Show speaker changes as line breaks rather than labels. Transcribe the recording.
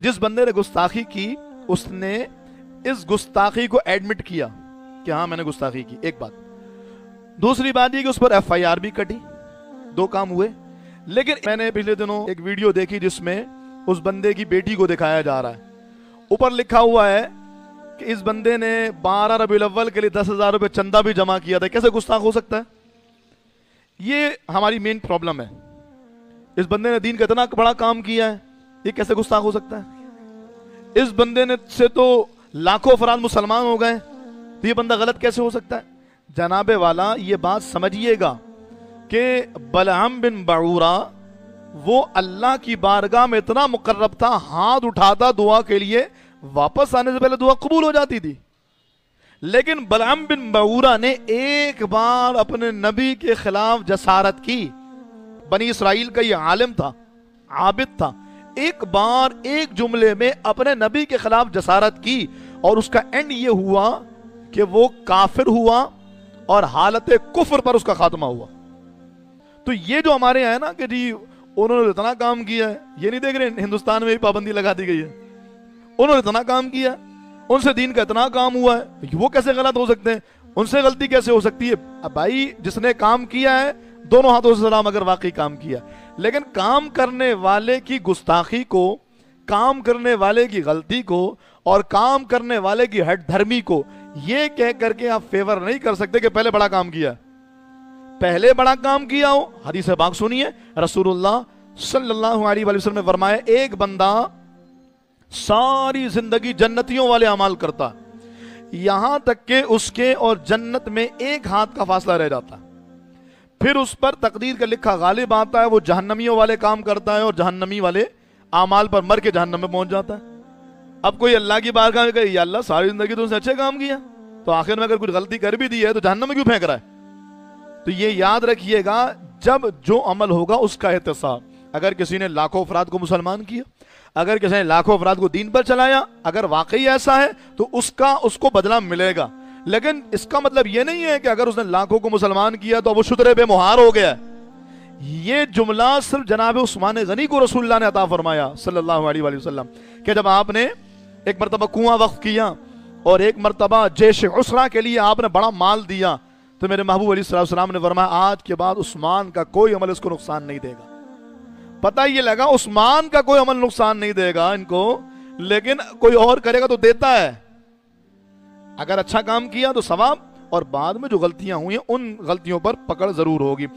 जिस बंदे ने गुस्ताखी की उसने इस गुस्ताखी को एडमिट किया कि हाँ मैंने गुस्ताखी की, एक बात। दूसरी बात ये कि उस पर एफआईआर भी कटी, दो काम हुए। लेकिन मैंने पिछले दिनों एक वीडियो देखी जिसमें उस बंदे की बेटी को दिखाया जा रहा है। ऊपर लिखा हुआ है कि इस बंदे ने 12 रबीउल अव्वल के लिए 10,000 रुपये चंदा भी जमा किया था। कैसे गुस्ताख हो सकता है? ये हमारी मेन प्रॉब्लम है। इस बंदे ने दीन का इतना बड़ा काम किया है, ये कैसे गुस्ताख हो सकता है? इस बंदे ने से तो लाखों अफराद मुसलमान हो गए, तो ये बंदा गलत कैसे हो सकता है? जनाबे वाला ये बात समझिएगा कि बलअम बिन बऊरा वो अल्लाह की बारगाह में इतना मुकर्रब था, हाथ उठाता दुआ के लिए, वापस आने से पहले दुआ कबूल हो जाती थी। लेकिन बलअम बिन बऊरा ने एक बार अपने नबी के खिलाफ जसारत की। बनी इसराइल का ये आलिम था, आबिद था, एक बार एक जुमले में अपने नबी के खिलाफ जसारत की और उसका एंड ये हुआ कि वो काफिर हुआ और हालत कुफ्र पर उसका खात्मा हुआ। तो ये जो हमारे यहाँ है ना कि जी उन्होंने इतना काम किया है, ये नहीं देख रहे हिंदुस्तान में भी पाबंदी लगा दी गई है, उन्होंने इतना काम किया, उनसे दीन का इतना काम हुआ है, वो कैसे गलत हो सकते हैं? उनसे गलती कैसे हो सकती है? अब भाई जिसने काम किया है दोनों हाथों से सलाम अगर वाकई काम किया। लेकिन काम करने वाले की गुस्ताखी को, काम करने वाले की गलती को और काम करने वाले की हट धर्मी को ये कह करके आप फेवर नहीं कर सकते कि पहले बड़ा काम किया, पहले बड़ा काम किया हो। हदीस पाक सुनिए, रसूलुल्लाह सल्लल्लाहु अलैहि वसल्लम ने फरमाया एक बंदा सारी जिंदगी जन्नतियों वाले अमाल करता, यहां तक कि उसके और जन्नत में एक हाथ का फासला रह जाता, फिर उस पर तकदीर का लिखा गालिब आता है, वो जहन्नमियों वाले काम करता है और जहन्नमी वाले आमाल पर मर के जहन्नम में पहुंच जाता है। अब कोई अल्लाह की बारगाह में कहे या अल्लाह सारी जिंदगी तो उसने अच्छे काम किया, तो आखिर में अगर कुछ गलती कर भी दी है तो जहन्नम में क्यों फेंक रहा है? तो ये याद रखिएगा, जब जो अमल होगा उसका एहतसाब। अगर किसी ने लाखों अफराद को मुसलमान किया, अगर किसी ने लाखों अफराद को दीन पर चलाया, अगर वाकई ऐसा है तो उसको बदला मिलेगा। लेकिन इसका मतलब ये नहीं है कि अगर उसने लाखों को मुसलमान किया तो वो शुतरे पे मुहार हो गया। ये जुमला सिर्फ जनाब उस्मान गनी को रसूलुल्लाह ने अता फरमाया सल्लल्लाहु अलैहि वसल्लम कि जब आपने एक मरतबा कुआं वक्फ किया और एक मरतबा जैश उसरा के लिए आपने बड़ा माल दिया, तो मेरे महबूब अलैहिस्सलाम ने फरमाया आज के बाद उस्मान का कोई अमल इसको नुकसान नहीं देगा। पता ये लगा उस्मान का कोई अमल नुकसान नहीं देगा इनको, लेकिन कोई और करेगा तो देता है। अगर अच्छा काम किया तो सवाब, और बाद में जो गलतियां हुई हैं उन गलतियों पर पकड़ जरूर होगी।